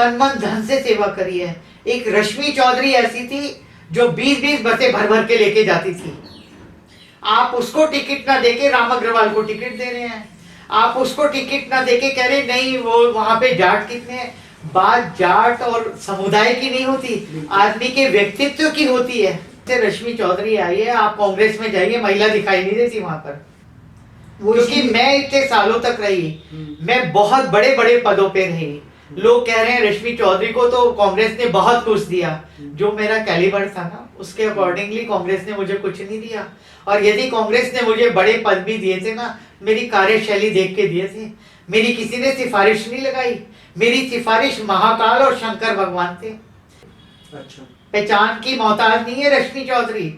तन मन धन से सेवा करी है। एक रश्मि चौधरी ऐसी थी जो 20-20 बसें भर भर के लेके जाती थी। आप उसको टिकट ना देके राम अग्रवाल को टिकट दे रहे हैं। आप उसको टिकट ना देके कह रहे नहीं वो वहां पे जाट कितने हैं। बात जाट और समुदाय की नहीं होती, आदमी के व्यक्तित्व की होती है। रश्मि चौधरी आई है, आप कांग्रेस में जाइए, महिला दिखाई नहीं देती वहां पर। क्योंकि मैं इतने सालों तक रही, मैं बहुत बड़े बड़े पदों पे रही। लोग कह रहे हैं रश्मि चौधरी को तो कांग्रेस ने बहुत कुछ दिया। जो मेरा कैलिबर था ना उसके अकॉर्डिंगली कांग्रेस ने मुझे कुछ नहीं दिया। और यदि कांग्रेस ने मुझे बड़े पद भी दिए थे ना, मेरी कार्यशैली देख के दिए थे। मेरी किसी ने सिफारिश नहीं लगाई, मेरी सिफारिश महाकाल और शंकर भगवान थे। अच्छा, पहचान की मोहताज नहीं है रश्मि चौधरी।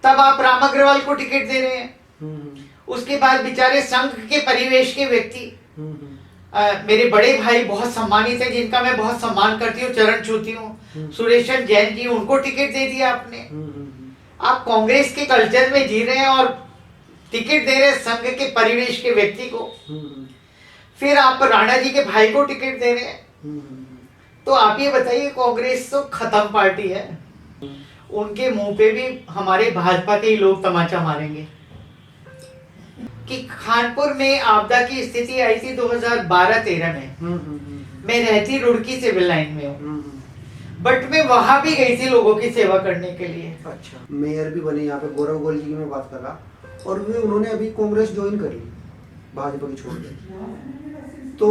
तब आप राम अग्रवाल को टिकट दे रहे हैं। उसके बाद बेचारे संघ के परिवेश के व्यक्ति, मेरे बड़े भाई बहुत सम्मानित है जिनका मैं बहुत सम्मान करती हूँ, चरण छूती हूँ, सुरेशन जैन जी, उनको टिकट दे दिया आपने। आप कांग्रेस के कल्चर में जी रहे हैं और टिकट दे रहे हैं संघ के परिवेश के व्यक्ति को। फिर आप राणा जी के भाई को टिकट दे रहे हैं। तो आप ये बताइए, कांग्रेस तो खत्म पार्टी है। उनके मुंह पे भी हमारे भाजपा के ही लोग तमाचा मारेंगे। कि खानपुर में आपदा की स्थिति आई थी 2012-13 में। मैं रहती रुड़की सिविल लाइन में हूँ, बट मैं वहां भी गई थी लोगों की सेवा करने के लिए। अच्छा, मेयर भी बने यहाँ पे, गौरव गोयल जी की मैं बात कर रहा, और वे उन्होंने अभी कांग्रेस ज्वाइन कर ली, भाजपा की छोड़ के। तो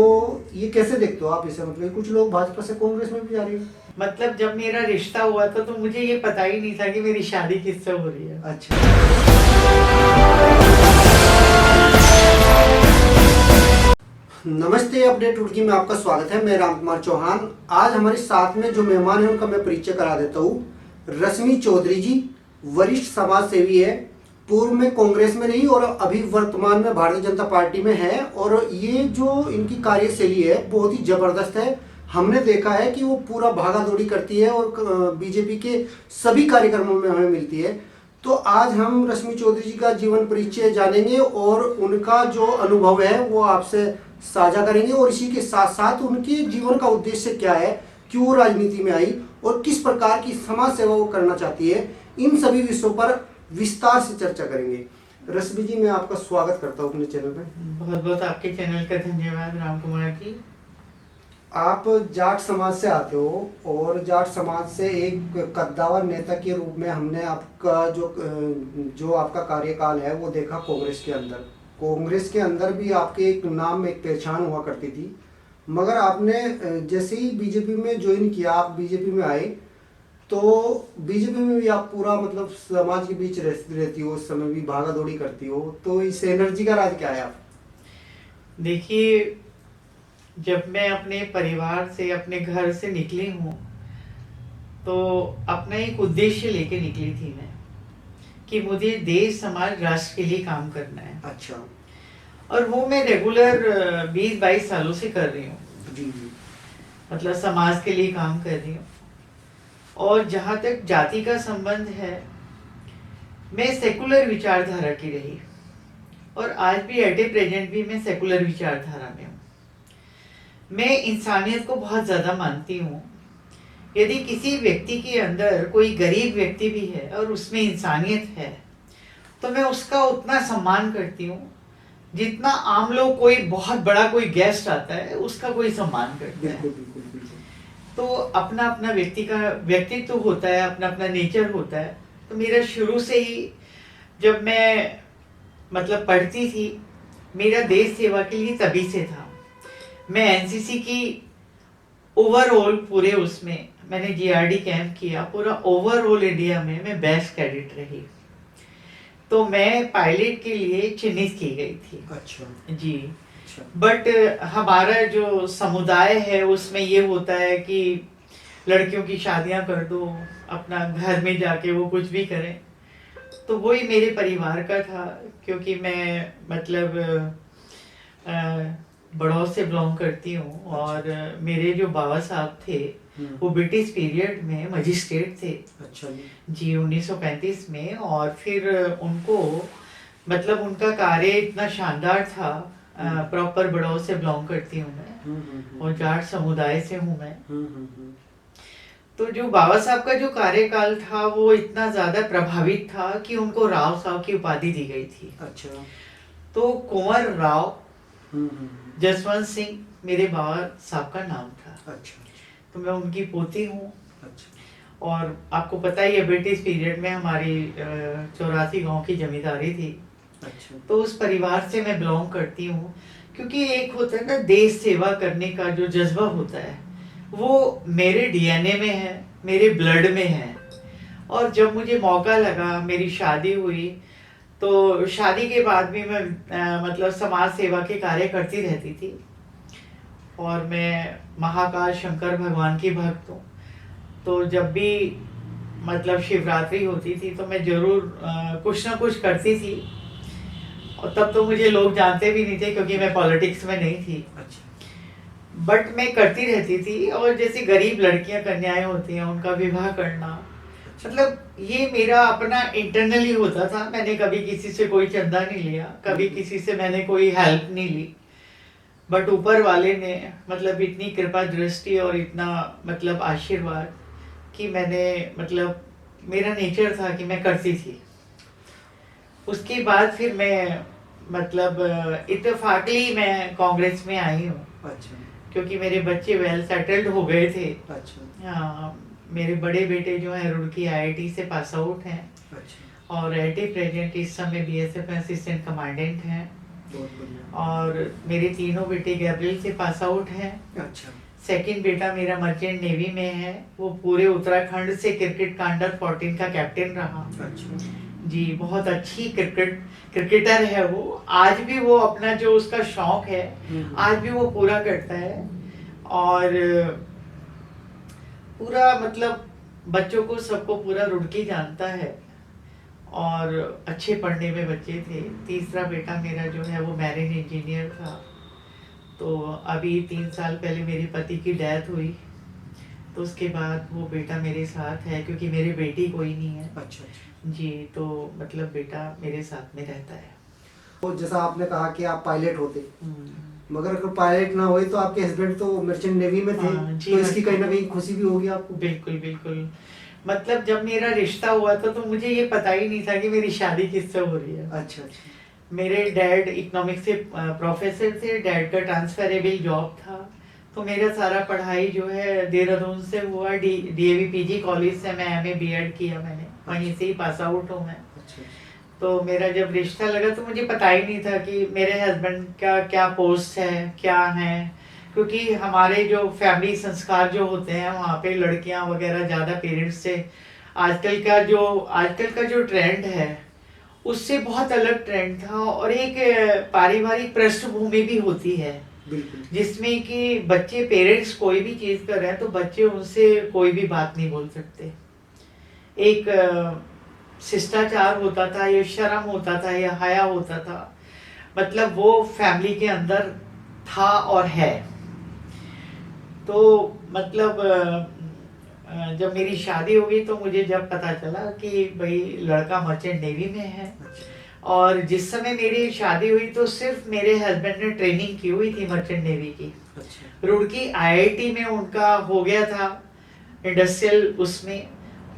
ये कैसे देखते हो आप इसे, मतलब कुछ लोग भाजपा से कांग्रेस में भी जा रहे हैं? मतलब जब मेरा रिश्ता हुआ था तो मुझे ये पता ही नहीं था कि मेरी शादी किससे हो रही है। अच्छा, नमस्ते, अपडेट रुड़की में आपका स्वागत है। मैं राम कुमार चौहान। आज हमारे साथ में जो मेहमान है उनका मैं परिचय करा देता हूँ। रश्मि चौधरी जी वरिष्ठ समाज सेवी है, पूर्व में कांग्रेस में रही और अभी वर्तमान में भारतीय जनता पार्टी में है। और ये जो इनकी कार्यशैली है बहुत ही जबरदस्त है। हमने देखा है कि वो पूरा भागा दौड़ी करती है और बीजेपी के सभी कार्यक्रमों में हमें मिलती है। तो आज हम रश्मि चौधरी जी का जीवन परिचय जानेंगे और उनका जो अनुभव है वो आपसे साझा करेंगे, और इसी के साथ साथ उनके जीवन का उद्देश्य क्या है, क्यों राजनीति में आई और किस प्रकार की समाज सेवा वो करना चाहती है, इन सभी विषयों पर विस्तार से चर्चा करेंगे। रश्मि जी, मैं आपका स्वागत करता हूँ अपने चैनल पे। बहुत बहुत आपके चैनल का धन्यवाद राम कुमार जी। आप जाट समाज से आते हो और जाट समाज से एक कद्दावर नेता के रूप में हमने आपका जो आपका कार्यकाल है वो देखा कांग्रेस के अंदर। कांग्रेस के अंदर भी आपके एक नाम, एक पहचान हुआ करती थी, मगर आपने जैसे ही बीजेपी में ज्वाइन किया, आप बीजेपी में आए, तो बीजेपी में भी आप पूरा मतलब समाज के बीच रहती हो, उस समय भी भागा दौड़ी करती हो। तो इस एनर्जी का राज क्या है आप? देखिए, जब मैं अपने परिवार से, अपने घर से निकली हूँ तो अपना एक उद्देश्य लेके निकली थी मैं, कि मुझे देश, समाज, राष्ट्र के लिए काम करना है। अच्छा। और वो मैं रेगुलर 20-22 सालों से कर रही हूँ। जी जी। मतलब समाज के लिए काम कर रही हूँ। और जहाँ तक जाति का संबंध है, मैं सेकुलर विचारधारा की रही और आज भी एट ए प्रेजेंट भी मैं सेकुलर विचारधारा में हूँ। मैं इंसानियत को बहुत ज़्यादा मानती हूँ। यदि किसी व्यक्ति के अंदर कोई गरीब व्यक्ति भी है और उसमें इंसानियत है तो मैं उसका उतना सम्मान करती हूँ जितना आम लोग, कोई बहुत बड़ा कोई गेस्ट आता है उसका कोई सम्मान करते हैं। बिल्कुल बिल्कुल। तो अपना अपना व्यक्तित्व होता है, अपना अपना नेचर होता है। तो मेरा शुरू से ही, जब मैं मतलब पढ़ती थी, मेरा देश सेवा के लिए तभी से था। मैं एनसीसी की ओवरऑल पूरे उसमें मैंने जीआरडी कैंप किया, पूरा ओवरऑल इंडिया में मैं बेस्ट कैडेट रही। तो मैं पायलट के लिए चिन्हित की गई थी। अच्छा जी। अच्छा। बट हमारा जो समुदाय है उसमें ये होता है कि लड़कियों की शादियां कर दो, अपना घर में जाके वो कुछ भी करें। तो वही मेरे परिवार का था, क्योंकि मैं मतलब बड़ौर से बिलोंग करती हूँ। और मेरे जो बाबा साहब थे वो ब्रिटिश पीरियड में मजिस्ट्रेट थे। अच्छा जी, 1935 में। और फिर उनको मतलब उनका कार्य इतना शानदार था प्रॉपर बड़ौद से बिलोंग करती हूँ मैं और जाट समुदाय से हूँ मैं। तो जो बाबा साहब का जो कार्यकाल था वो इतना ज्यादा प्रभावित था कि उनको राव साहब की उपाधि दी गई थी। अच्छा। तो कुंवर राव जसवंत सिंह मेरे बाबा साहब का नाम था। अच्छा। तो मैं उनकी पोती हूँ। अच्छा। और आपको पता ही है ब्रिटिश पीरियड में हमारी 84 गांव की जमींदारी थी। अच्छा। तो उस परिवार से मैं बिलोंग करती हूँ, क्योंकि एक होता है ना देश सेवा करने का जो जज्बा होता है वो मेरे डीएनए में है, मेरे ब्लड में है। और जब मुझे मौका लगा, मेरी शादी हुई, तो शादी के बाद भी मैं मतलब समाज सेवा के कार्य करती रहती थी। और मैं महाकाल शंकर भगवान की भक्त हूँ। तो जब भी मतलब शिवरात्रि होती थी तो मैं जरूर कुछ ना कुछ करती थी। और तब तो मुझे लोग जानते भी नहीं थे क्योंकि मैं पॉलिटिक्स में नहीं थी। अच्छा। बट मैं करती रहती थी। और जैसे गरीब लड़कियां कन्याएं होती हैं उनका विवाह करना, मतलब ये मेरा अपना इंटरनली होता था। मैंने कभी किसी से कोई चंदा नहीं लिया, कभी किसी से मैंने कोई हेल्प नहीं ली। बट ऊपर वाले ने मतलब इतनी कृपा दृष्टि और इतना मतलब आशीर्वाद कि मैंने मतलब मेरा नेचर था कि मैं करती थी। उसके बाद फिर मैं मतलब इत्तेफाकली मैं कांग्रेस में आई हूँ। अच्छा। क्योंकि मेरे बच्चे वेल सेटल्ड हो गए थे। अच्छा। हाँ, मेरे बड़े बेटे जो हैं रुड़की आईआईटी से पास आउट हैं। अच्छा। और एट प्रेजेंट इस समय बीएसएफ असिस्टेंट कमांडेंट हैं। बहुत बढ़िया। और मेरे तीनों बेटे गैब्रियल से पास आउट हैं। अच्छा। सेकंड बेटा मेरा मर्चेंट नेवी में है, वो पूरे उत्तराखंड से क्रिकेट का अंडर 14 का कैप्टन रहा। अच्छा। जी, बहुत अच्छी क्रिकेटर है वो। आज भी वो अपना जो उसका शौक है आज भी वो पूरा करता है। और पूरा मतलब बच्चों को सबको पूरा रुड़की जानता है। और अच्छे पढ़ने में बच्चे थे। तीसरा बेटा मेरा जो है वो मैरिन इंजीनियर था। तो अभी 3 साल पहले मेरे पति की डेथ हुई, तो उसके बाद वो बेटा मेरे साथ है क्योंकि मेरी बेटी कोई नहीं है। अच्छा। जी, तो मतलब बेटा मेरे साथ में रहता है। तो जैसा आपने कहा कि आप पायलट होते, मगर अगर पायलट ना होए तो आपके हस्बैंड तो मर्चेंट नेवी में थे। हाँ, जी, तो इसकी कहीं ना कहीं खुशी भी होगी आपको। बिल्कुल बिल्कुल। मतलब जब मेरा रिश्ता हुआ था तो मुझे ये पता ही नहीं था कि मेरी शादी किससे हो रही है। अच्छा। अच्छा। मेरे डैड इकोनॉमिक्स से प्रोफेसर थे, डैड का ट्रांसफरेबल जॉब था। तो मेरा सारा पढ़ाई जो है देहरादून से हुआ। डीएवी पीजी कॉलेज से मैं एमए बीएड किया मैंने, वहीं से ही पास आउट हूँ मैं। अच्छा। तो मेरा जब रिश्ता लगा तो मुझे पता ही नहीं था कि मेरे हस्बैंड का क्या पोस्ट है, क्या है। क्योंकि हमारे जो फैमिली संस्कार जो होते हैं वहाँ पे लड़कियां वगैरह ज़्यादा पेरेंट्स से आजकल का जो ट्रेंड है उससे बहुत अलग ट्रेंड था। और एक पारिवारिक पृष्ठभूमि भी होती है जिसमें कि बच्चे पेरेंट्स कोई भी चीज़ कर रहे हैं तो बच्चे उनसे कोई भी बात नहीं बोल सकते। एक शिष्टाचार होता था, या शर्म होता था, या हया होता था। मतलब वो फैमिली के अंदर था और है। तो मतलब जब मेरी शादी हो गई तो मुझे जब पता चला कि भाई लड़का मर्चेंट नेवी में है। और जिस समय मेरी शादी हुई तो सिर्फ मेरे हस्बैंड ने ट्रेनिंग की हुई थी मर्चेंट नेवी की। रुड़की आईआईटी में उनका हो गया था इंडस्ट्रियल, उसमें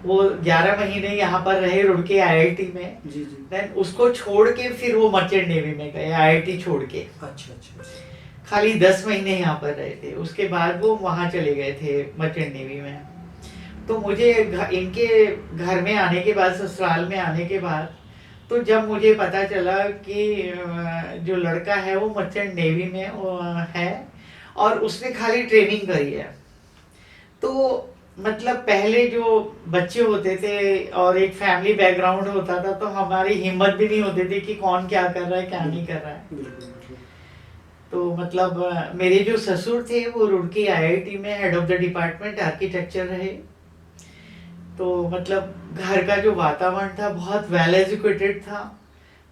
वो 11 महीने यहाँ पर रहे रुड़की आईआईटी में। देन उसको छोड़ के फिर वो मर्चेंट नेवी में गए, आईआईटी छोड़ के। अच्छा। खाली 10 महीने यहाँ पर रहे थे, उसके बाद वो वहाँ चले गए थे मर्चेंट नेवी में। तो मुझे इनके घर में आने के बाद, ससुराल में आने के बाद, तो जब मुझे पता चला कि जो लड़का है वो मर्चेंट नेवी में है और उसने खाली ट्रेनिंग करी है, तो मतलब पहले जो बच्चे होते थे और एक फैमिली बैकग्राउंड होता था तो हमारी हिम्मत भी नहीं होती थी कि कौन क्या कर रहा है क्या नहीं कर रहा है। तो मतलब मेरे जो ससुर थे वो रुड़की आईआईटी में head of the department architecture रहे। तो मतलब घर का जो वातावरण था बहुत वेल एजुकेटेड था।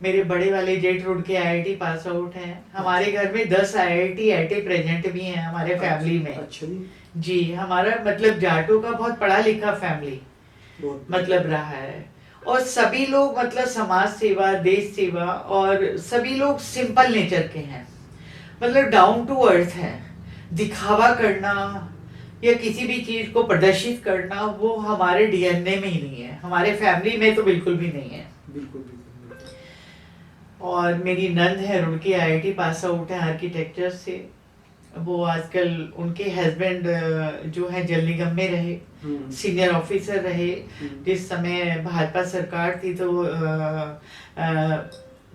मेरे बड़े वाले जेठ रुड़की आईआईटी पास आउट हैं। हमारे घर में 10 आईआईटी एट प्रेजेंट भी हैं हमारे फैमिली में। अच्छा जी, हमारा मतलब जाटों का बहुत पढ़ा लिखा फैमिली मतलब रहा है। और सभी लोग मतलब समाज सेवा, देश सेवा, और सभी लोग सिंपल नेचर के हैं। मतलब डाउन टू अर्थ है। दिखावा करना या किसी भी चीज को प्रदर्शित करना वो हमारे डीएनए में ही नहीं है, हमारे फैमिली में तो बिल्कुल भी नहीं है। बिल्कुल बिल्कुल बिल्कुल। और मेरी नंद है, उनकी आईआईटी पास आउट है आर्किटेक्चर से। वो आजकल उनके हस्बैंड जो है जल निगम में रहे, सीनियर ऑफिसर रहे। जिस समय भाजपा सरकार थी तो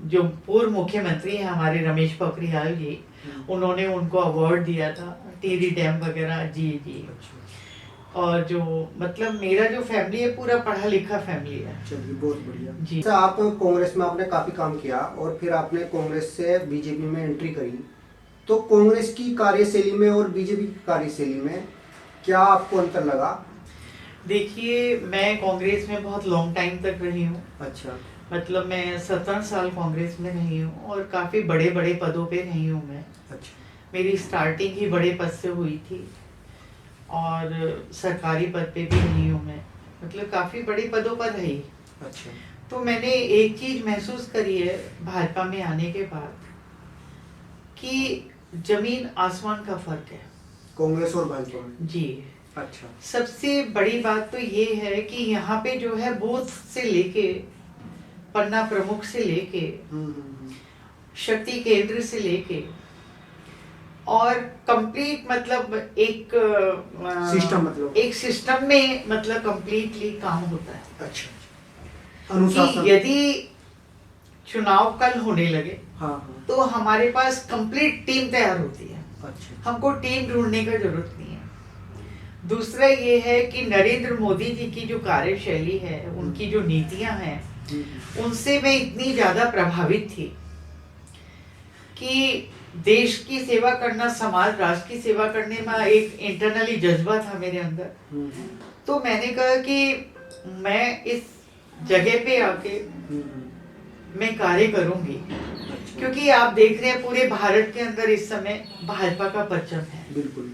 जो पूर्व मुख्यमंत्री हैं हमारे रमेश पोखरियाल जी, उन्होंने उनको अवार्ड दिया था, टिहरी डैम वगैरह। जी जी। और जो मतलब मेरा जो फैमिली है पूरा पढ़ा लिखा फैमिली है। चलिए बहुत बढ़िया जी। अच्छा, आप कांग्रेस में आपने काफी काम किया और फिर आपने कांग्रेस से बीजेपी में एंट्री करी, तो कांग्रेस की कार्यशैली में और बीजेपी की कार्यशैली में क्या आपको अंतर लगा? देखिए, मैं कांग्रेस में बहुत लॉन्ग टाइम तक रही हूँ। अच्छा। मतलब मैं 17 साल कांग्रेस में रही हूँ और काफी बड़े बड़े पदों पे रही हूँ मैं। अच्छा। मेरी स्टार्टिंग ही बड़े पद से हुई थी और सरकारी पद पे भी रही हूँ मैं, मतलब काफी बड़े पदों पर रही। अच्छा। तो मैंने एक चीज महसूस करी है भाजपा में आने के बाद कि जमीन आसमान का फर्क है कांग्रेस और भाजपा में? जी। अच्छा। सबसे बड़ी बात तो ये है कि यहाँ पे जो है बूथ से लेके पन्ना प्रमुख से लेके शक्ति केंद्र से लेके और कंप्लीट मतलब एक सिस्टम, मतलब एक सिस्टम में मतलब कंप्लीटली काम होता है। अच्छा। अनुशासन। कि यदि चुनाव कल होने लगे हाँ हाँ। तो हमारे पास कंप्लीट टीम तैयार होती है। अच्छा। हमको टीम ढूंढने का जरूरत नहीं है। दूसरा ये है कि नरेंद्र मोदी जी की जो कार्यशैली है, उनकी जो नीतियां हैं, उनसे मैं इतनी ज्यादा प्रभावित थी कि देश की सेवा करना, समाज राष्ट्र की सेवा करने में एक इंटरनली जज्बा था मेरे अंदर। तो मैंने कहा कि मैं इस जगह पे आके मैं कार्य करूंगी, क्योंकि आप देख रहे हैं पूरे भारत के अंदर इस समय भाजपा का परचम है। बिल्कुल।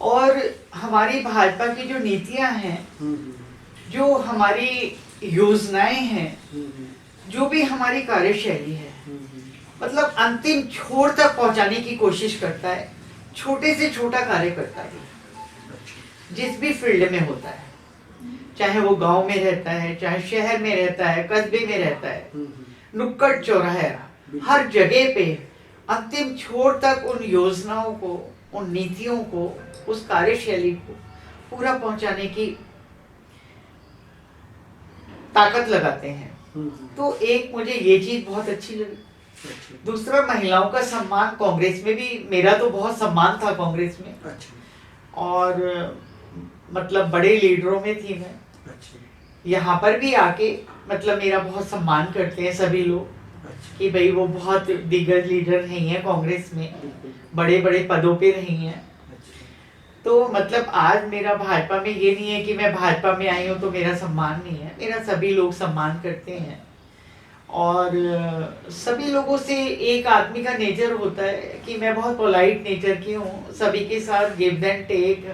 और हमारी भाजपा की जो नीतियां हैं, जो हमारी योजनाएं हैं, जो भी हमारी कार्यशैली है, मतलब अंतिम छोर तक पहुंचाने की कोशिश करता है। छोटे से छोटा कार्य करता है जिस भी फील्ड में होता है, चाहे वो गांव में रहता है, चाहे शहर में रहता है, कस्बे में रहता है, नुक्कड़ चौराहा, हर जगह पे अंतिम छोर तक उन योजनाओं को, उन नीतियों को, उस कार्यशैली को पूरा पहुंचाने की ताकत लगाते हैं। तो एक मुझे ये चीज बहुत अच्छी लगी। दूसरा, महिलाओं का सम्मान कांग्रेस में भी, मेरा तो बहुत सम्मान था कांग्रेस में। अच्छा। और मतलब बड़े लीडरों में थी मैं। अच्छा। यहाँ पर भी आके मतलब मेरा बहुत सम्मान करते हैं सभी लोग। अच्छा। कि भाई वो बहुत दिग्गज लीडर रही हैं कांग्रेस में, बड़े बड़े पदों पे रही हैं। अच्छा। तो मतलब आज मेरा भाजपा में ये नहीं है कि मैं भाजपा में आई हूँ तो मेरा सम्मान नहीं है, मेरा सभी लोग सम्मान करते हैं। और सभी लोगों से एक आदमी का नेचर होता है कि मैं बहुत पोलाइट नेचर की हूँ, सभी के साथ गिव एंड टेक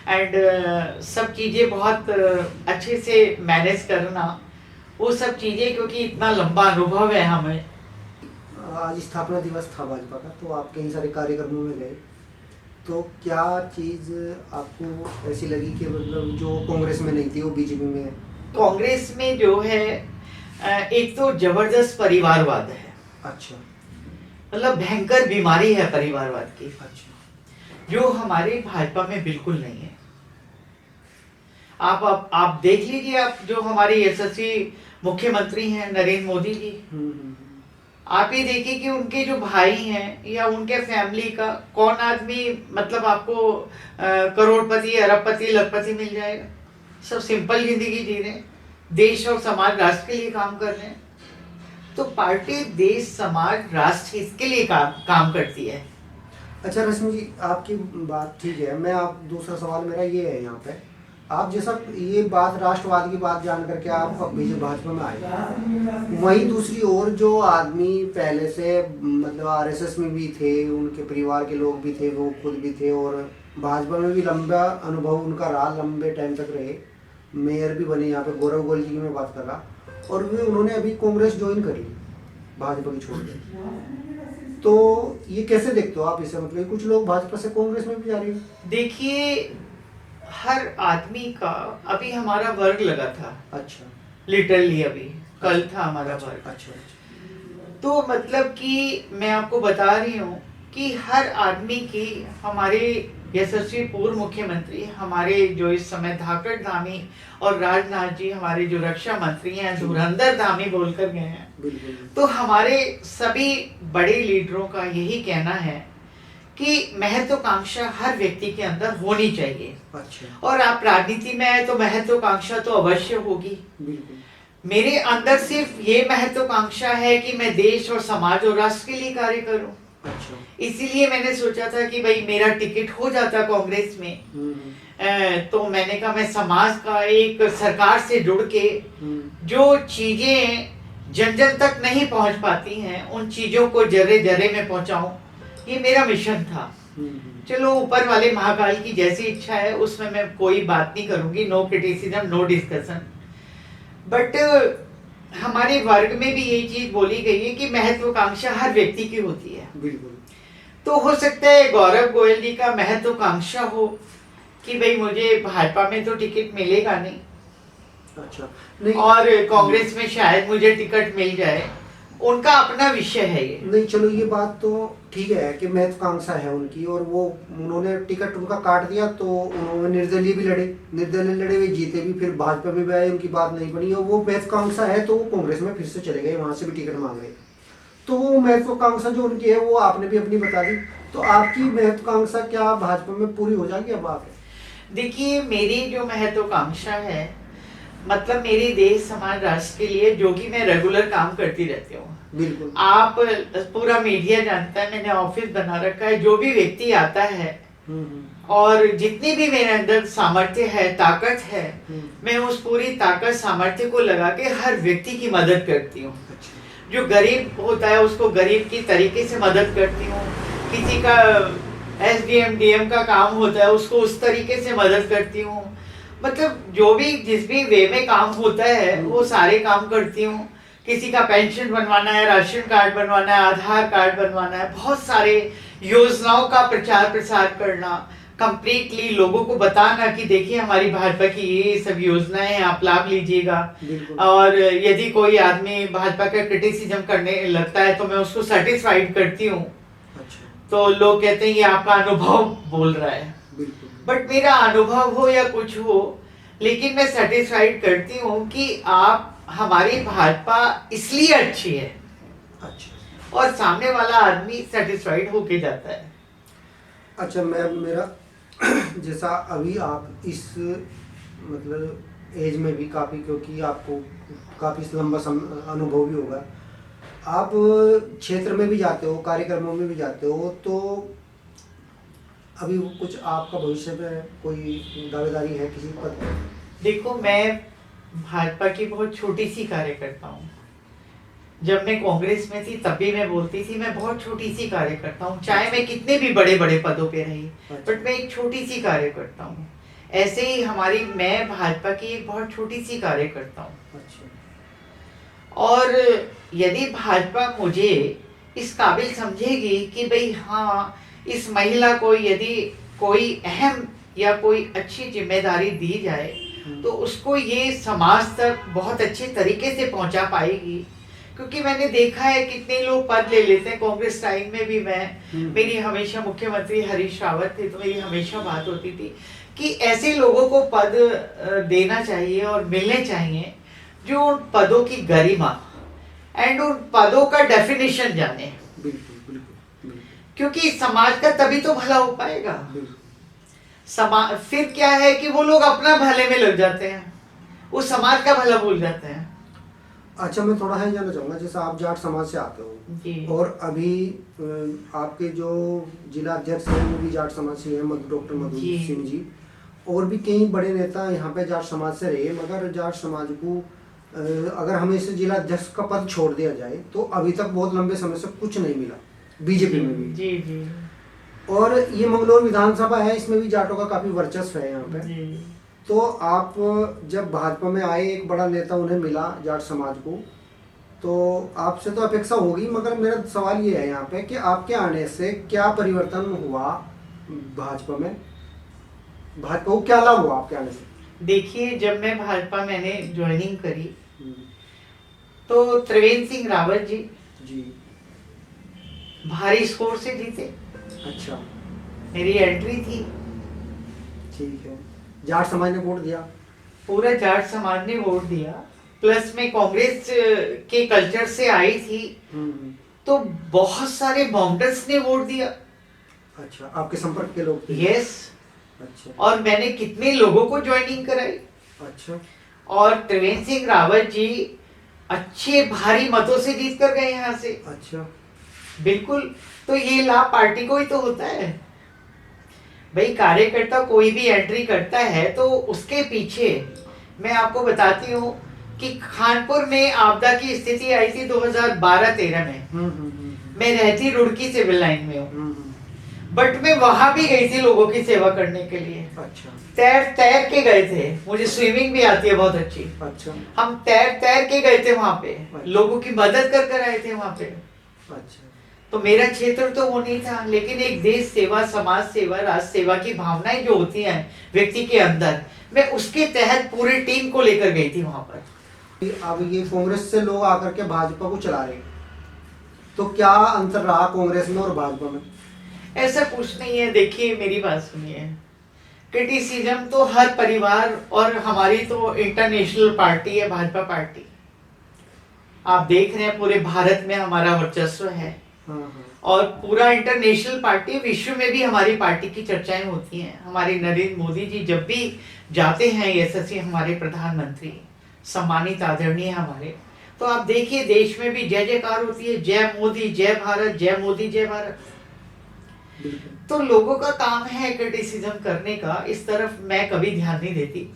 एंड सब चीज़ें बहुत अच्छे से मैनेज करना, वो सब चीज़ें, क्योंकि इतना लंबा अनुभव है हमें। आज स्थापना दिवस था भाजपा का, तो आप कई सारे कार्यक्रमों में गए, तो क्या चीज़ आपको ऐसी लगी कि मतलब जो कांग्रेस में नहीं थी वो बीजेपी में है? कांग्रेस में जो है एक तो जबरदस्त परिवारवाद है। अच्छा। मतलब भयंकर बीमारी है परिवारवाद की। अच्छा। जो हमारे भाजपा में बिल्कुल नहीं है। आप देख लीजिए, आप जो हमारे यशस्वी मुख्यमंत्री हैं नरेंद्र मोदी जी, आप ये देखिए कि उनके जो भाई हैं या उनके फैमिली का कौन आदमी मतलब आपको करोड़पति, अरबपति, लखपति मिल जाएगा। सब सिंपल जिंदगी जी रहे हैं, देश और समाज राष्ट्र के लिए काम कर रहे हैं। तो पार्टी देश, समाज, राष्ट्र इसके लिए काम करती है। अच्छा रश्मि जी, आपकी बात ठीक है। मैं आप दूसरा सवाल मेरा ये है यहाँ पे, आप जैसा ये बात राष्ट्रवाद की बात जान करके आप बीजेपी भाजपा में आए, वहीं दूसरी ओर जो आदमी पहले से मतलब आरएसएस में भी थे, उनके परिवार के लोग भी थे, वो खुद भी थे, और भाजपा में भी लंबा अनुभव उनका रहा, लंबे टाइम तक रहे, मेयर भी बने यहाँ पे, गौरव गोयल जी की मैं बात कर रहा, और वे उन्होंने अभी कांग्रेस ज्वाइन कर ली, भाजपा की छोड़ दी। तो ये कैसे देखते हो आप इसे, मतलब कुछ लोग भाजपा से कांग्रेस में भी जा रहे हैं? देखिए, हर आदमी का अभी हमारा वर्ग लगा था। अच्छा। लिटरली अभी कल था हमारा वर्ग। अच्छा अच्छा। तो मतलब कि मैं आपको बता रही हूँ कि हर आदमी की, हमारे यशस्वी पूर्व मुख्यमंत्री, हमारे जो इस समय धाकड़ धामी और राजनाथ जी हमारे जो रक्षा मंत्री हैं धुरंधर धामी बोलकर गए हैं। बिल्कुल। तो हमारे सभी बड़े लीडरों का यही कहना है कि महत्वाकांक्षा हर व्यक्ति के अंदर होनी चाहिए। अच्छा। और आप राजनीति में आए तो महत्वाकांक्षा तो अवश्य होगी। बिल्कुल। मेरे अंदर सिर्फ ये महत्वाकांक्षा है कि मैं देश और समाज और राष्ट्र के लिए कार्य करूं। अच्छा। इसीलिए मैंने सोचा था कि भाई मेरा टिकट हो जाता कांग्रेस में। तो मैंने कहा मैं समाज का एक सरकार से जुड़ के जो चीजें जन जन तक नहीं पहुंच पाती हैं उन चीजों को जरे जरे में पहुंचाऊं, ये मेरा मिशन था। चलो ऊपर वाले महाकाल की जैसी इच्छा है उसमें मैं कोई बात नहीं करूंगी, no criticism no discussion. But हमारे वर्ग में भी ये चीज बोली गई है कि महत्वाकांक्षा हर व्यक्ति की होती है। बिल्कुल। तो हो सकता है गौरव गोयल जी का महत्वाकांक्षा हो कि भाई मुझे भाजपा में तो टिकट मिलेगा नहीं, अच्छा नहीं, और कांग्रेस में शायद मुझे टिकट मिल जाए, उनका अपना विषय है ये। नहीं चलो ये बात तो ठीक है कि महत्वाकांक्षा है उनकी, और वो उन्होंने टिकट उनका काट दिया तो उन्होंने निर्दलीय भी लड़े, निर्दलीय लड़े हुए जीते भी, फिर भाजपा में भी आए, उनकी बात नहीं बनी, और वो महत्वाकांक्षा है तो वो कांग्रेस में फिर से चले गए, वहां से भी टिकट मांग रहे। तो वो महत्वाकांक्षा जो उनकी है वो आपने भी अपनी बता दी, तो आपकी महत्वाकांक्षा क्या भाजपा में पूरी हो जाएगी अब आके? देखिए, मेरी जो महत्वाकांक्षा है, मतलब मेरे देश समाज राष्ट्र के लिए जो कि मैं रेगुलर काम करती रहती हूँ। बिल्कुल। आप पूरा मीडिया जानता है, मैंने ऑफिस बना रखा है। जो भी व्यक्ति आता है और जितनी भी मेरे अंदर सामर्थ्य है, ताकत है, मैं उस पूरी ताकत सामर्थ्य को लगा के हर व्यक्ति की मदद करती हूँ। जो गरीब होता है उसको गरीब की तरीके से मदद करती हूँ, किसी का एसडीएम डीएम का काम होता है उसको उस तरीके से मदद करती हूँ। मतलब जो भी जिस भी वे में काम होता है वो सारे काम करती हूँ। किसी का पेंशन बनवाना है, राशन कार्ड बनवाना है, आधार कार्ड बनवाना है, बहुत सारे योजनाओं का प्रचार प्रसार करना, कंप्लीटली लोगों को बताना कि देखिए हमारी भाजपा की ये सब योजनाएं हैं, आप लाभ लीजिएगा। और यदि कोई आदमी भाजपा का क्रिटिसिज्म करने लगता है तो मैं उसको सेटिस्फाइड करती हूँ। तो लोग कहते हैं ये आपका अनुभव बोल रहा है, बट मेरा अनुभव हो या कुछ हो, लेकिन मैं सेटिस्फाइड करती हूँ कि आप हमारी भाजपा इसलिए अच्छी है। अच्छा। और सामने वाला आदमी सेटिस्फाइड होके जाता है। अच्छा, मैं मेरा जैसा अभी आप इस मतलब एज में भी काफ़ी, क्योंकि आपको काफ़ी लंबा अनुभव भी होगा, आप क्षेत्र में भी जाते हो, कार्यक्रमों में भी जाते हो, तो अभी कुछ आपका भविष्य में कोई दावेदारी है किसी पद पर? देखो, मैं भाजपा की बहुत छोटी सी कार्यकर्ता हूँ। जब मैं कांग्रेस में थी तब भी मैं बोलती थी मैं बहुत छोटी सी कार्यकर्ता हूँ, चाहे मैं कितने भी बड़े बड़े पदों पे रही, बट मैं एक छोटी सी कार्यकर्ता हूँ। ऐसे ही मैं भाजपा की एक बहुत छोटी सी कार्यकर्ता हूँ। और यदि भाजपा मुझे इस काबिल समझेगी कि भाई हाँ, इस महिला को यदि कोई अहम या कोई अच्छी जिम्मेदारी दी जाए तो उसको ये समाज तक बहुत अच्छे तरीके से पहुंचा पाएगी। क्योंकि मैंने देखा है कितने लोग पद ले लेते हैं। कांग्रेस टाइम में भी मेरी हमेशा मुख्यमंत्री हरीश रावत थे तो मेरी हमेशा बात होती थी कि ऐसे लोगों को पद देना चाहिए और मिलने चाहिए जो उन पदों की गरिमा एंड उन पदों का डेफिनेशन जाने। क्योंकि समाज का तभी तो भला हो पाएगा। फिर क्या है कि वो लोग अपना भले में लग जाते हैं, वो समाज का भला भूल जाते हैं। अच्छा, मैं थोड़ा है जानना चाहूँगा, जैसे आप जाट समाज से आते हो और अभी आपके जो जिला अध्यक्ष हैं वो भी जाट समाज से हैं, डॉक्टर मधु सिंह जी, और भी कई बड़े नेता यहाँ पे जाट समाज से रहे, मगर जाट समाज को अगर हमें इसे जिला अध्यक्ष का पद छोड़ दिया जाए तो अभी तक बहुत लंबे समय से कुछ नहीं मिला बीजेपी में भी। जी जी। और ये मंगलौर विधानसभा है, इसमें भी जाटों का काफी वर्चस्व है यहाँ पे। तो आप जब भाजपा में आए, एक बड़ा नेता उन्हें मिला जाट समाज को, तो आपसे तो अपेक्षा होगी, मगर मेरा सवाल ये है यहाँ पे कि आपके आने से क्या परिवर्तन हुआ भाजपा में, भाजपा को क्या लाभ हुआ आपके आने से? देखिए, जब मैं भाजपा मैंने ज्वाइनिंग करी हम्म, तो त्रिवेंद्र सिंह रावत जी जी। भारी स्कोर से जीते। अच्छा, मेरी एंट्री थी, ठीक है। जाट समाज ने वोट दिया? पूरा जाट समाज ने वोट दिया, प्लस मैं कांग्रेस के कल्चर से आई थी, हम्म, तो बहुत सारे बाउंडर्स ने वोट दिया। अच्छा, आपके संपर्क के लोग थे? यस। अच्छा, और मैंने कितने लोगों को ज्वाइनिंग कराई। अच्छा, और त्रिवेंद्र सिंह रावत जी अच्छे भारी मतों से जीत कर गए यहाँ से। अच्छा। बिल्कुल। तो ये लाभ पार्टी को ही तो होता है भाई। कार्यकर्ता कोई भी एंट्री करता है तो उसके पीछे, मैं आपको बताती हूँ कि खानपुर में आपदा की स्थिति आई थी 2012-13 में। मैं रहती रुड़की सिविल लाइन में हूँ, बट मैं वहां भी गई थी लोगों की सेवा करने के लिए। अच्छा, तैर तैर के गए थे, मुझे स्विमिंग भी आती है बहुत अच्छी। अच्छा, हम तैर तैर के गए थे वहां पे, अच्छा। लोगों की मदद कर कर आए थे वहां पे। अच्छा, तो मेरा क्षेत्र तो वो नहीं था, लेकिन एक देश सेवा, समाज सेवा, राष्ट्र सेवा की भावनाएं जो होती हैं व्यक्ति के अंदर, मैं उसके तहत पूरी टीम को लेकर गई थी वहां पर। अब ये कांग्रेस से लोग आकर के भाजपा को चला रहे हैं, तो क्या अंतर रहा कांग्रेस में और भाजपा में? ऐसा कुछ नहीं है। देखिए, मेरी बात सुनिए, क्रिटिसिज्म तो हर परिवार, और हमारी तो इंटरनेशनल पार्टी है भाजपा पार्टी। आप देख रहे हैं पूरे भारत में हमारा वर्चस्व है। हाँ, हाँ। और पूरा इंटरनेशनल पार्टी, विश्व में भी हमारी पार्टी की चर्चाएं होती हैं। हमारे नरेंद्र मोदी जी जब भी जाते हैं यशस्वी, हमारे प्रधानमंत्री सम्मानित आदरणीय हमारे, तो आप देखिए देश में भी जय जयकार होती है, जय मोदी जय भारत, जय मोदी जय भारत। तो लोगों का काम है क्रिटिसिज्म करने का, इस तरफ मैं कभी ध्यान नहीं देती।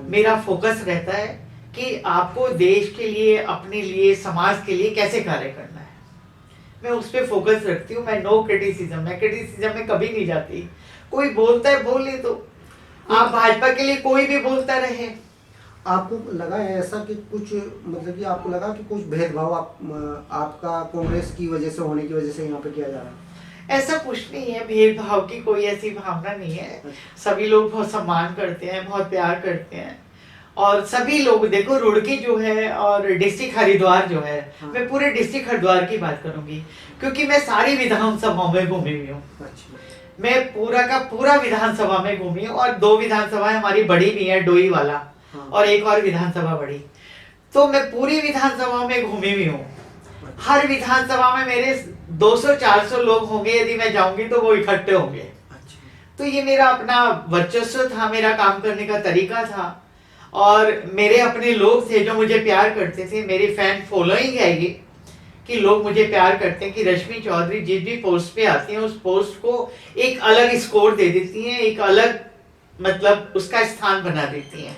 मेरा फोकस रहता है कि आपको देश के लिए, अपने लिए, समाज के लिए कैसे कार्य करना है, मैं उस पर फोकस रखती हूँ। मैं नो क्रिटिसिज्म, मैं क्रिटिसिज्म में कभी नहीं जाती। कोई बोलता है बोले, तो आप भाजपा के लिए कोई भी बोलता रहे। आपको लगा है ऐसा कि कुछ, मतलब कि आपको लगा कि कुछ भेदभाव आपका कांग्रेस की वजह से होने की वजह से यहाँ पे किया जा रहा है? ऐसा कुछ नहीं है, भेदभाव की कोई ऐसी भावना नहीं है। सभी लोग बहुत सम्मान करते हैं, बहुत प्यार करते हैं। और सभी लोग, देखो रुड़की जो है और डिस्ट्रिक्ट हरिद्वार जो है, हाँ। मैं पूरे डिस्ट्रिक्ट हरिद्वार की बात करूंगी, क्योंकि मैं सारी विधानसभाओं में घूमी हुई हूँ। अच्छा, मैं पूरा का पूरा विधानसभा में घूमी हूँ, और 2 विधानसभा हमारी बड़ी भी है, डोई वाला, हाँ। और एक और विधानसभा बड़ी। तो मैं पूरी विधानसभा में घूमी हुई हूँ। हर विधानसभा में मेरे 200-400 लोग होंगे, यदि मैं जाऊंगी तो वो इकट्ठे होंगे। अच्छा, तो ये मेरा अपना वर्चस्व था, मेरा काम करने का तरीका था, और मेरे अपने लोग थे जो मुझे प्यार करते थे। मेरी फैन फॉलोइंग है ये, कि लोग मुझे प्यार करते हैं कि रश्मि चौधरी जिस भी पोस्ट पे आती हैं उस पोस्ट को एक अलग स्कोर दे देती हैं, एक अलग मतलब उसका स्थान बना देती हैं।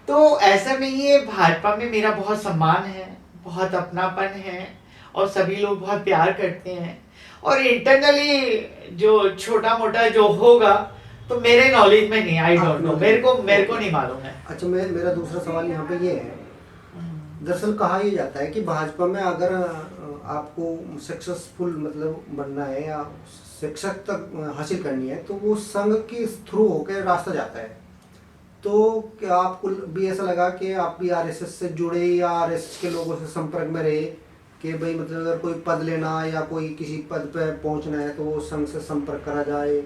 तो ऐसा नहीं है, भाजपा में मेरा बहुत सम्मान है, बहुत अपनापन है, और सभी लोग बहुत प्यार करते हैं। और इंटरनली जो छोटा मोटा जो होगा तो मेरे नॉलेज में नहीं, आई डोंट नो, मेरे को नहीं मालूम है। अच्छा, मेरा दूसरा सवाल यहाँ पे ये है, दरअसल कहा यह जाता है कि भाजपा में अगर आपको सक्सेसफुल मतलब बनना है या शिक्षक तक हासिल करनी है, तो वो संघ के थ्रू होकर रास्ता जाता है। तो क्या आपको भी ऐसा लगा कि आप भी आरएसएस से जुड़े या आरएसएस के लोगों से संपर्क में रहे कि भाई मतलब अगर कोई पद लेना या कोई किसी पद पे पहुंचना है तो वो संघ से संपर्क करा जाए,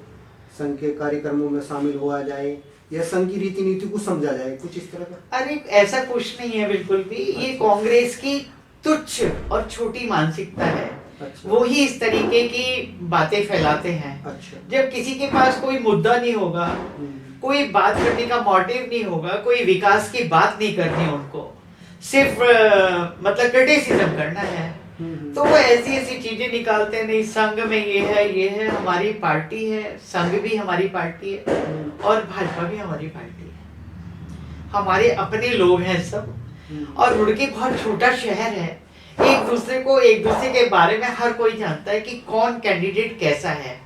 संघ के कार्यक्रमों में शामिल हुआ जाए, या संघ की रीति नीति को समझा जाए, कुछ इस तरह का? अरे ऐसा कुछ नहीं है बिल्कुल भी। ये कांग्रेस की तुच्छ और छोटी मानसिकता है। अच्छा, वो ही इस तरीके की बातें फैलाते हैं। अच्छा, जब किसी के पास कोई मुद्दा नहीं होगा, कोई बात करने का मोटिव नहीं होगा, कोई विकास की बात नहीं करनी उनको, सिर्फ मतलब क्रिटिसिज्म करना है, तो वो ऐसी ऐसी चीजें निकालते हैं। नहीं, संघ में ये है, हमारी पार्टी है, संघ भी हमारी पार्टी है, और भाजपा भी हमारी पार्टी है, हमारे अपने लोग हैं सब। और रुड़की बहुत छोटा शहर है, एक दूसरे के बारे में हर कोई जानता है कि कौन कैंडिडेट कैसा है।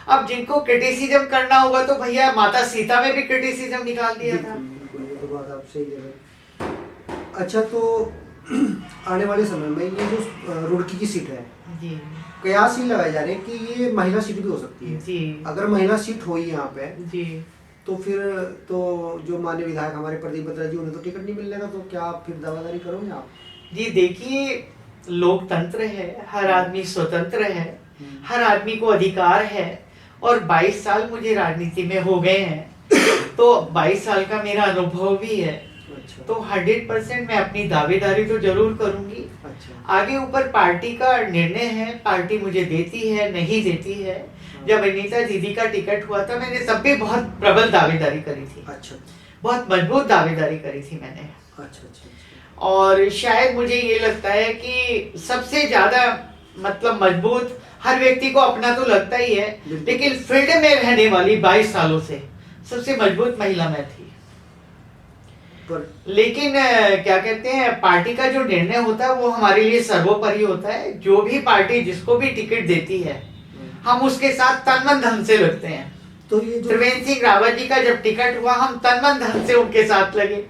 अब जिनको क्रिटिसिज्म करना होगा तो भैया माता सीता में भी क्रिटिसिज्म निकाल दिया था। बिल्कुल, ये तो बात आप सही कह रहे हैं। अच्छा, तो आने वाले समय में ये जो रुड़की की सीट है, जी कयास ही लगाए जा रहे हैं कि ये महिला सीट भी हो सकती है। जी अगर महिला सीट हुई यहाँ पे जी तो फिर तो जो माननीय विधायक हमारे प्रदीप बत्रा जी, उन्हें तो टिकट नहीं मिलने का, तो क्या आप फिर दावादारी करोगे आप? जी देखिए, लोकतंत्र है, हर आदमी स्वतंत्र है, हर आदमी को अधिकार है। और 22 साल मुझे राजनीति में हो गए हैं तो 22 साल का मेरा अनुभव भी है। अच्छा। तो 100% मैं अपनी दावेदारी तो जरूर करूंगी। अच्छा। आगे ऊपर पार्टी का निर्णय है, पार्टी मुझे देती है नहीं देती है। जब अनीता दीदी का टिकट हुआ था मैंने तब भी बहुत प्रबल दावेदारी करी थी। अच्छा। बहुत मजबूत दावेदारी करी थी मैंने। अच्छा अच्छा। और शायद मुझे ये लगता है कि सबसे ज्यादा मतलब मजबूत हर व्यक्ति को अपना तो लगता ही है, लेकिन फील्ड में रहने वाली 22 सालों से सबसे मजबूत महिला मैं थी। लेकिन क्या कहते हैं, पार्टी का जो निर्णय होता है वो हमारे लिए सर्वोपरि होता है। जो भी पार्टी जिसको भी टिकट देती है हम उसके साथ तन मन धन से लगते हैं। तो ये जो त्रिवेंद्र सिंह रावत जी का जब टिकट हुआ हम तन मन धन से उनके साथ लगे।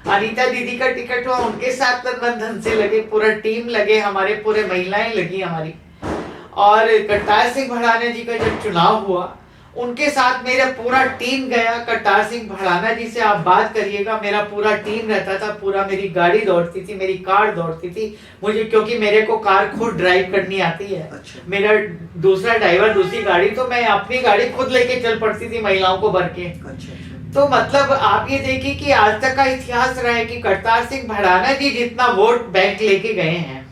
अनीता दीदी का टिकट हुआ उनके साथ तन मन धन से लगे, पूरा टीम लगे, हमारे पूरे महिलाएं लगी हमारी। और करतार सिंह भड़ाना जी का जब चुनाव हुआ उनके साथ मेरा पूरा टीम गया। करतार सिंह भड़ाना जी से आप बात करिएगा, मेरा पूरा टीम रहता था, पूरा मेरी गाड़ी दौड़ती थी, मेरी कार दौड़ती थी मुझे, क्योंकि मेरे को कार खुद ड्राइव करनी आती है। अच्छा। मेरा दूसरा ड्राइवर दूसरी गाड़ी, तो मैं अपनी गाड़ी खुद लेके चल पड़ती थी महिलाओं को भर के। अच्छा। तो मतलब आप ये देखिए कि आज तक का इतिहास रहा है कि करतार सिंह भड़ाना जी जितना वोट बैंक लेके गए हैं,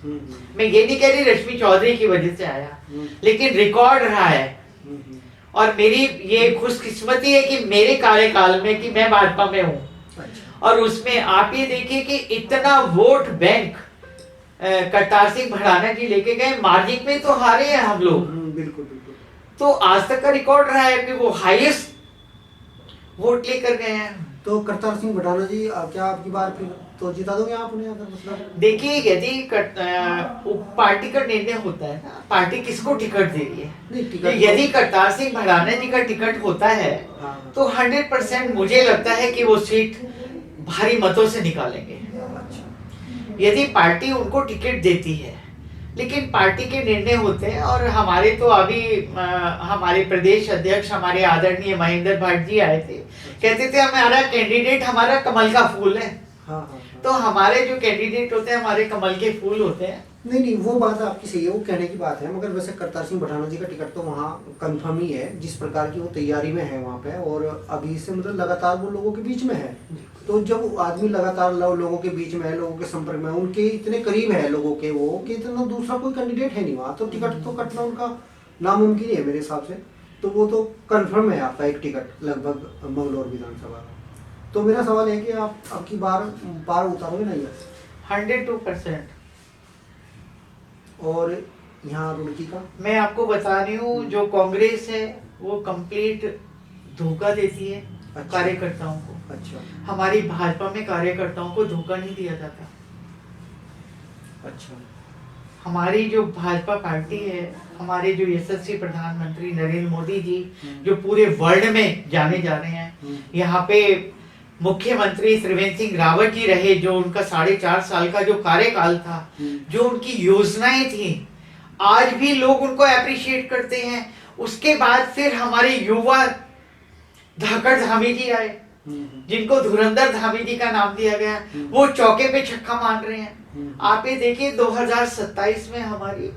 मैं ये नहीं कह रही रश्मि चौधरी की वजह से आया, लेकिन रिकॉर्ड रहा है। और मेरी ये खुशकिस्मती है कि मेरे कार्यकाल में कि मैं भाजपा में हूँ। अच्छा। और उसमें आप ये देखिए कि इतना वोट बैंक करतार सिंह भड़ाना जी लेके गए, मार्जिन में तो हारे हैं हम लोग। बिल्कुल बिल्कुल। तो आज तक का रिकॉर्ड रहा है कि वो हाईएस्ट वोट लेकर गए हैं। तो करतार सिंह भड़ाना जी क्या आपकी बार फिर तो जिता दोगे आप उन्हें, अगर मतलब? देखिए यदि पार्टी का निर्णय होता है ना, पार्टी किसको टिकट दे रही है, नहीं टिकट यदि करतार सिंह भड़ाना जी का टिकट होता है हाँ। तो 100% मुझे लगता है कि वो सीट भारी मतों से निकालेंगे। अच्छा। यदि पार्टी उनको टिकट देती है, लेकिन पार्टी के निर्णय होते हैं। और हमारे तो अभी हमारे प्रदेश अध्यक्ष हमारे आदरणीय महेंद्र भट्ट जी आए थे, कहते थे हमारा कैंडिडेट हमारा कमल का फूल है। हाँ हाँ। तो हमारे जो कैंडिडेट होते हैं हमारे कमल के फूल होते हैं। नहीं नहीं, वो बात आपकी सही है, वो कहने की बात है, मगर वैसे करतार सिंह भड़ाना जी का टिकट तो वहाँ कंफर्म ही है, जिस प्रकार की वो तैयारी में है वहाँ पे, और अभी से मतलब लगातार वो लोगों के बीच में है। तो जब आदमी लगातार लोगों के बीच में है, लोगों के संपर्क में, उनके इतने करीब है लोगों के वो, कि इतना दूसरा कोई कैंडिडेट है नहीं वहाँ, तो टिकट तो कटना उनका नामुमकिन ही है मेरे हिसाब से। तो वो तो कंफर्म है आपका एक टिकट लगभग मंगलौर विधानसभा का। तो मेरा सवाल है कि आप आपकी बार उतारोगे ना ये? 102%। और यहाँ रुड़की का मैं आपको बता रही हूँ, जो कांग्रेस है वो कंप्लीट धोखा देती है कार्यकर्ताओं को। अच्छा। हमारी भाजपा में कार्यकर्ताओं को धोखा नहीं दिया जाता। अच्छा। हमारी जो भाजपा पार्टी है, हमारे जो यशस्वी प्रधानमंत्री नरेंद्र मोदी जी जो पूरे वर्ल्ड में जाने जा रहे हैं, यहाँ पे मुख्यमंत्री त्रिवेंद्र सिंह रावत जी रहे, जो उनका 4.5 साल का जो कार्यकाल था, जो उनकी योजनाएं थी, आज भी लोग उनको अप्रिशिएट करते हैं। उसके बाद फिर हमारे युवा धाकड़ धामी जी आए, जिनको धुरंधर धामी जी का नाम दिया गया, वो चौके पे छक्का मार रहे हैं। आप ये देखिए 2027 में हमारी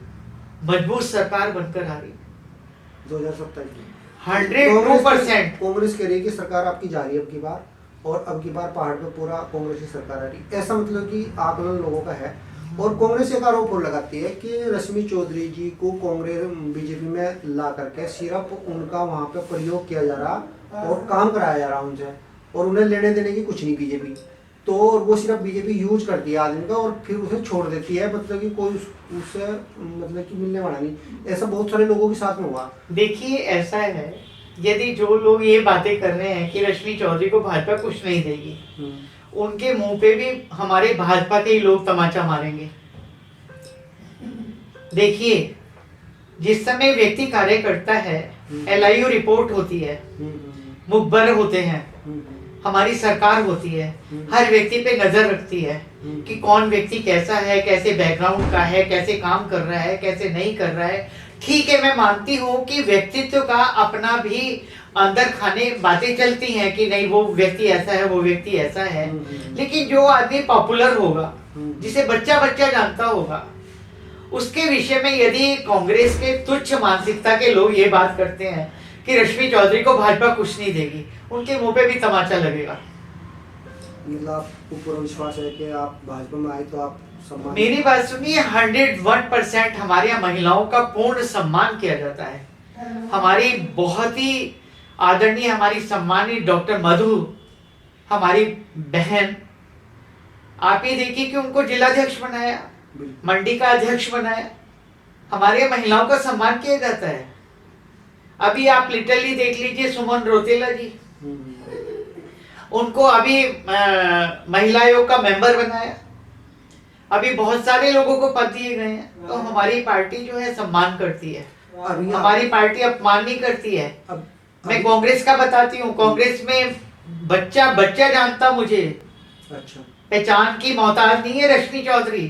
मजबूत सरकार बनकर आ रही। 2027 में 102% कांग्रेस कह रही है कि सरकार आपकी जा रही है अब की बार, और अब की बार पहाड़ पे पूरा कांग्रेस की सरकार आ रही, ऐसा मतलब कि आकलन लोगों का है। और कांग्रेस एक आरोप और लगाती है कि रश्मि चौधरी जी को कांग्रेस बीजेपी में ला करके सिर्फ उनका वहाँ पे प्रयोग किया जा रहा और काम कराया जा रहा उनसे, और उन्हें लेने देने की कुछ नहीं बीजेपी। तो वो सिर्फ बीजेपी यूज करती है आदमी का और फिर उसे छोड़ देती है, मतलब कि कोई उससे मतलब कि मिलने वाला नहीं। ऐसा बहुत सारे लोगों के साथ में हुआ। देखिए ऐसा है, यदि जो लोग ये बातें कर रहे हैं कि रश्मि चौधरी को भाजपा कुछ नहीं देगी, उनके मुंह पे भी हमारे भाजपा के ही लोग तमाचा मारेंगे। देखिए जिस समय व्यक्ति कार्य करता है, LIU रिपोर्ट होती है, मुखबर होते हैं, हमारी सरकार होती है, हर व्यक्ति पे नजर रखती है कि कौन व्यक्ति कैसा है, कैसे बैकग्राउंड का है, कैसे काम कर रहा है, कैसे नहीं कर रहा है। ठीक है, मैं मानती हूँ कि व्यक्तित्व का अपना भी अंदर खाने बातें चलती हैं कि नहीं वो व्यक्ति ऐसा है, वो व्यक्ति ऐसा है। लेकिन जो आदमी पॉपुलर होगा, जिसे बच्चा बच्चा जानता होगा, उसके विषय में यदि कांग्रेस के तुच्छ मानसिकता के लोग ये बात करते हैं कि रश्मि चौधरी को भाजपा कुछ नहीं देगी, उनके मुंह पे भी तमाचा लगेगा। मतलब आपको पूरा विश्वास है कि आप भाजपा में आए तो आप सम्मान। मेरी बात सुनिए, 101% हमारे यहाँ महिलाओं का पूर्ण सम्मान किया जाता है। हमारी बहुत ही आदरणीय, हमारी सम्मानित डॉक्टर मधु, हमारी बहन, आप ये देखिए कि उनको जिलाध्यक्ष बनाया, मंडी का अध्यक्ष बनाया। हमारे महिलाओं का सम्मान किया जाता है। अभी आप लिटरली देख लीजिए सुमन रोतेला जी, उनको अभी महिला आयोग का मेंबर बनाया। अभी बहुत सारे लोगों को पद दिए गए हैं। तो हमारी पार्टी जो है सम्मान करती है, हमारी पार्टी अपमान नहीं करती है। मैं कांग्रेस का बताती हूँ, कांग्रेस में बच्चा बच्चा जानता मुझे। अच्छा, पहचान की मोहताज नहीं है रश्मि चौधरी।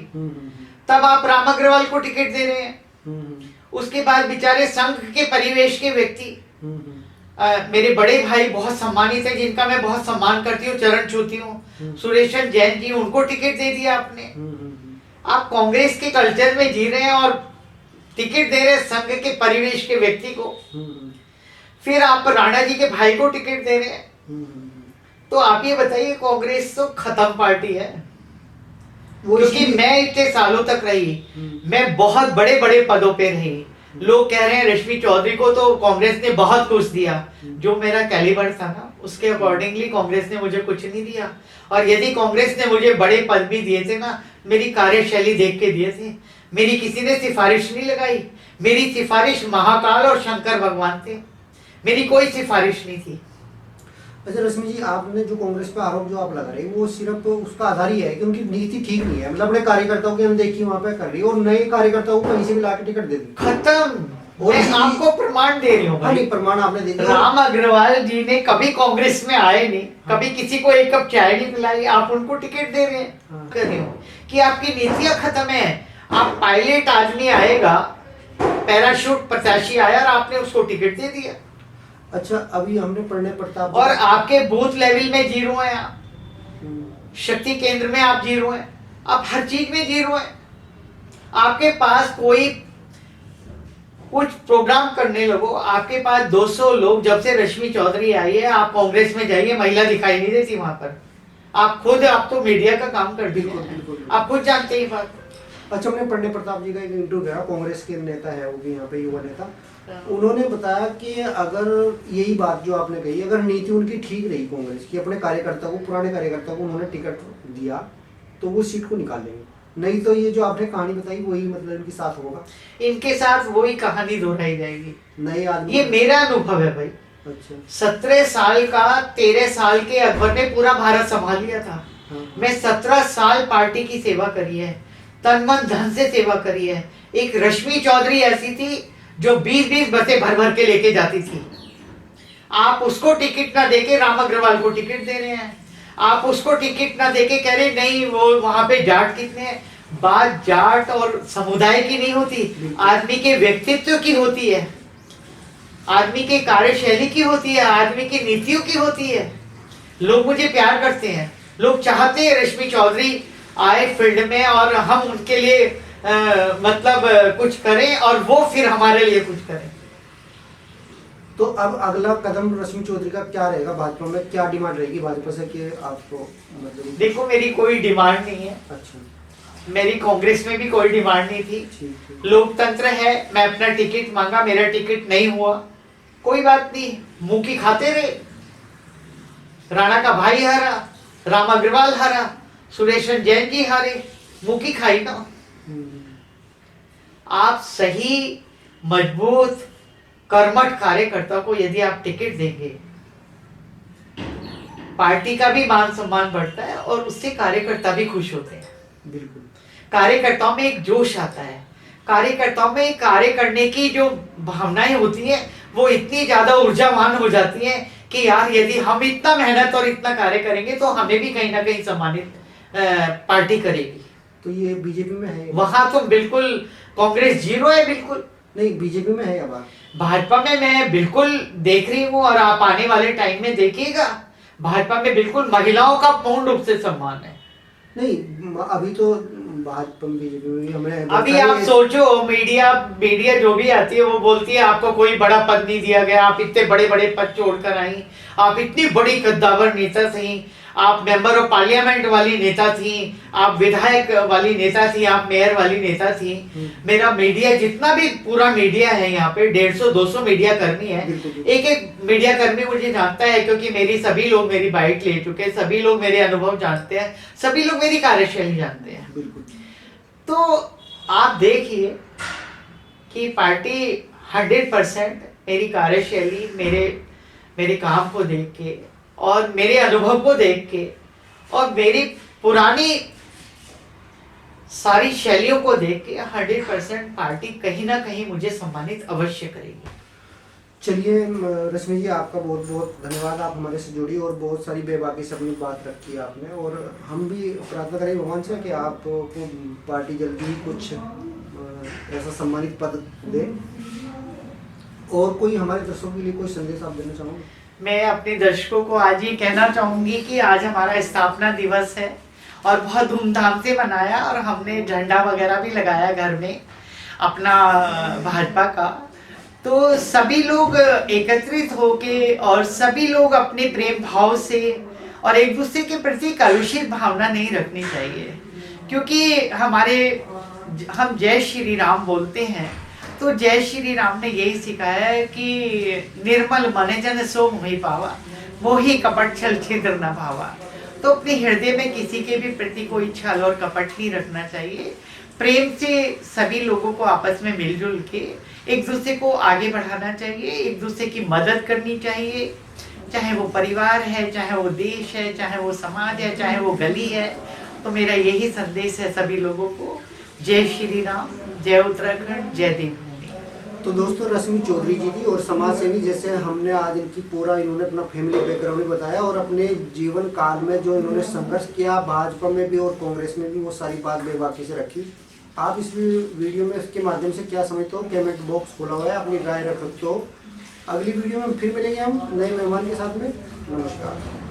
तब आप राम अग्रवाल को टिकट दे रहे हैं। उसके बाद बेचारे संघ के परिवेश के व्यक्ति, मेरे बड़े भाई बहुत सम्मानित है, जिनका मैं बहुत सम्मान करती हूँ, चरण छूती हूँ, सुरेशन जैन जी, उनको टिकट दे दिया आपने। आप कांग्रेस के कल्चर में जी रहे हैं और टिकट दे रहे हैं संघ के परिवेश के व्यक्ति को। फिर आप राणा जी के भाई को टिकट दे रहे हैं। तो आप ये बताइए, कांग्रेस तो खत्म पार्टी है। क्योंकि मैं इतने सालों तक रही, मैं बहुत बड़े बड़े पदों पे रही। लोग कह रहे हैं रश्मि चौधरी को तो कांग्रेस ने बहुत कुछ दिया। जो मेरा कैलिबर था ना, उसके अकॉर्डिंगली कांग्रेस ने मुझे कुछ नहीं दिया। और यदि कांग्रेस ने मुझे बड़े पद भी दिए थे ना, मेरी कार्यशैली देख के दिए थे। मेरी किसी ने सिफारिश नहीं लगाई। मेरी सिफारिश महाकाल और शंकर भगवान थे, मेरी कोई सिफारिश नहीं थी। अच्छा रश्मि जी, आपने जो कांग्रेस पे आरोप जो आप लगा रहे हैं वो सिर्फ उसका आधार ही है कि उनकी नीति ठीक नहीं है। मतलब अपने कार्यकर्ताओं की अनदेखी वहाँ पे कर रही है और नए कार्यकर्ताओं को कहीं से भी लाके टिकट दे दी। खत्म। मैं आपको प्रमाण दे रही हूँ भाई। प्रमाण आपने दे दिया। राम अग्रवाल जी ने कभी कांग्रेस में आए नहीं, कभी किसी को एक कप चाय नहीं पिलाई, आप उनको टिकट दे रहे हैं। कर रहे हो कि आपकी नीतियां खत्म है। आप पायलट आदमी आएगा, पैराशूट प्रत्याशी आया और आपने उसको टिकट दे दिया। अच्छा, अभी हमने पढ़ने प्रताप और आपके बूथ लेवल में जीरो है, आप शक्ति केंद्र में आप जीरो हैं, आप हर चीज में जीरो हैं। आपके पास कोई कुछ प्रोग्राम करने लगो, आपके पास 200 लोग, जब से रश्मि चौधरी आई है, आप कांग्रेस में जाइए, महिला दिखाई नहीं देती वहां पर। आप खुद, आप तो मीडिया का काम करते हैं, आप खुद जानते ही बात। अच्छा, हमने पंडित प्रताप जी का एक इंटरव्यू किया, कांग्रेस के नेता है वो भी यहाँ पे, युवा नेता। उन्होंने बताया कि अगर यही बात जो आपने कही, अगर नीति उनकी ठीक रही कांग्रेस की, अपने कार्यकर्ता को, पुराने कार्यकर्ता को उन्होंने टिकट दिया तो वो सीट को निकाल लेंगे, नहीं तो ये जो आपने कहानी बताई वही मतलब इनके साथ होगा। इनके साथ वही कहानी दोहराई जाएगी। नए आदमी, ये मेरा अनुभव है भाई। अच्छा, 17 साल का 13 साल के अकबर ने पूरा भारत संभाल लिया था। मैं 17 साल पार्टी की सेवा करी है, तन मन धन से सेवा करी है। एक रश्मि चौधरी ऐसी थी जो 20-20 बसें भर भर के लेके जाती थी। आप उसको टिकट ना देके राम अग्रवाल को टिकट दे रहे हैं। आप उसको टिकट ना देके कह रहे नहीं वो वहां पे जाट कितने हैं। बात जाट और समुदाय की नहीं होती, आदमी के व्यक्तित्व की होती है, आदमी के कार्यशैली की होती है, आदमी की नीतियों की होती है। लोग मुझे प्यार करते हैं, लोग चाहते हैं रश्मि चौधरी आए फील्ड में और हम उनके लिए मतलब कुछ करें और वो फिर हमारे लिए कुछ करें। तो अब अगला कदम रश्मि चौधरी का क्या रहेगा? भाजपा में क्या डिमांड रहेगी भाजपा से कि आपको मतलब? देखो, मेरी कोई डिमांड नहीं है। अच्छा, मेरी कांग्रेस में भी कोई डिमांड नहीं थी। लोकतंत्र है, मैं अपना टिकट मांगा, मेरा टिकट नहीं हुआ, कोई बात नहीं, मुंह की खाते रहे। राणा का भाई हारा, राम अग्रवाल हारा, सुरेशन जैन जी हारे, मुंह की खाई ना। आप सही मजबूत कर्मठ कार्यकर्ता को यदि आप टिकट देंगे, पार्टी का भी मान सम्मान बढ़ता है और उससे कार्यकर्ता भी खुश होते हैं। बिल्कुल, कार्यकर्ताओं में एक जोश आता है, कार्यकर्ताओं में कार्य करने की जो भावनाएं होती हैं वो इतनी ज्यादा ऊर्जावान हो जाती हैं कि यार यदि हम इतना मेहनत और इतना कार्य करेंगे तो हमें भी कहीं ना कहीं सम्मानित पार्टी करेगी। तो ये बीजेपी में है? वहां तो बिल्कुल कांग्रेस जीरो है, बिल्कुल नहीं, बीजेपी में है अब? भाजपा में मैं बिल्कुल देख रही हूँ, और आप आने वाले टाइम में देखिएगा भाजपा में बिल्कुल महिलाओं का पूर्ण रूप से सम्मान है। नहीं, अभी तो भाजपा बीजेपी में हमें अभी आप सोचो, मीडिया जो भी आती है वो बोलती है आपको कोई बड़ा पद नहीं दिया गया, आप इतने बड़े बड़े पद छोड़कर आई, आप इतनी बड़ी कद्दावर नेता थी, आप मेंबर ऑफ पार्लियामेंट वाली नेता थी, आप विधायक वाली नेता थी, आप मेयर वाली नेता थी। मेरा मीडिया जितना भी पूरा मीडिया है यहाँ पे 150-200 मीडिया कर्मी है, एक एक मीडिया कर्मी मुझे जानता है, क्योंकि मेरी सभी लोग मेरी बाइट ले चुके हैं, सभी लोग मेरे अनुभव जानते हैं, सभी लोग मेरी कार्यशैली जानते हैं। तो आप देखिए कि पार्टी 100% मेरी कार्यशैली, मेरे काम को देख के और मेरे अनुभव को देख के और मेरी पुरानी सारी शैलियों को देख के 100% पार्टी कहीं ना कहीं मुझे सम्मानित अवश्य करेगी। चलिए रश्मि जी, आपका बहुत बहुत धन्यवाद, आप हमारे से जुड़ी और बहुत सारी बेबाकी से अपनी बात रखी आपने, और हम भी प्रार्थना करें भगवान से कि आपको पार्टी जल्दी ही कुछ ऐसा सम्मानित पद दे। और कोई हमारे दर्शकों के लिए कोई संदेश आप देना चाहोगे? मैं अपने दर्शकों को आज ये कहना चाहूंगी कि आज हमारा स्थापना दिवस है और बहुत धूमधाम से मनाया, और हमने झंडा वगैरह भी लगाया घर में अपना भाजपा का। तो सभी लोग एकत्रित होके और सभी लोग अपने प्रेम भाव से और एक दूसरे के प्रति कलुषित भावना नहीं रखनी चाहिए, क्योंकि हम जय श्री राम बोलते हैं, तो जय श्री राम ने यही सिखाया है कि निर्मल मन जन सो मोहि पावा, मोहि कपट छल छिद्र न भावा। तो अपने हृदय में किसी के भी प्रति कोई छल और कपट नहीं रखना चाहिए, प्रेम से सभी लोगों को आपस में मिलजुल के एक दूसरे को आगे बढ़ाना चाहिए, एक दूसरे की मदद करनी चाहिए, चाहे वो परिवार है, चाहे वो देश है, चाहे वो समाज है, चाहे वो गली है। तो मेरा यही संदेश है सभी लोगों को, जय श्री राम, जय उत्तराखंड, जय देवभूमि। तो दोस्तों, रश्मि चौधरी जी थी और समाज सेवी, जैसे हमने आज इनकी पूरा इन्होंने अपना फैमिली बैकग्राउंड बताया और अपने जीवन काल में जो इन्होंने संघर्ष किया भाजपा में भी और कांग्रेस में भी, वो सारी बात बेबाकी से रखी। आप इस वीडियो में इसके माध्यम से क्या समझते हो? कमेंट बॉक्स खोला हुआ है, अपनी राय रख सकते हो। अगली वीडियो में फिर मिलेंगे हम नए मेहमान के साथ में। नमस्कार।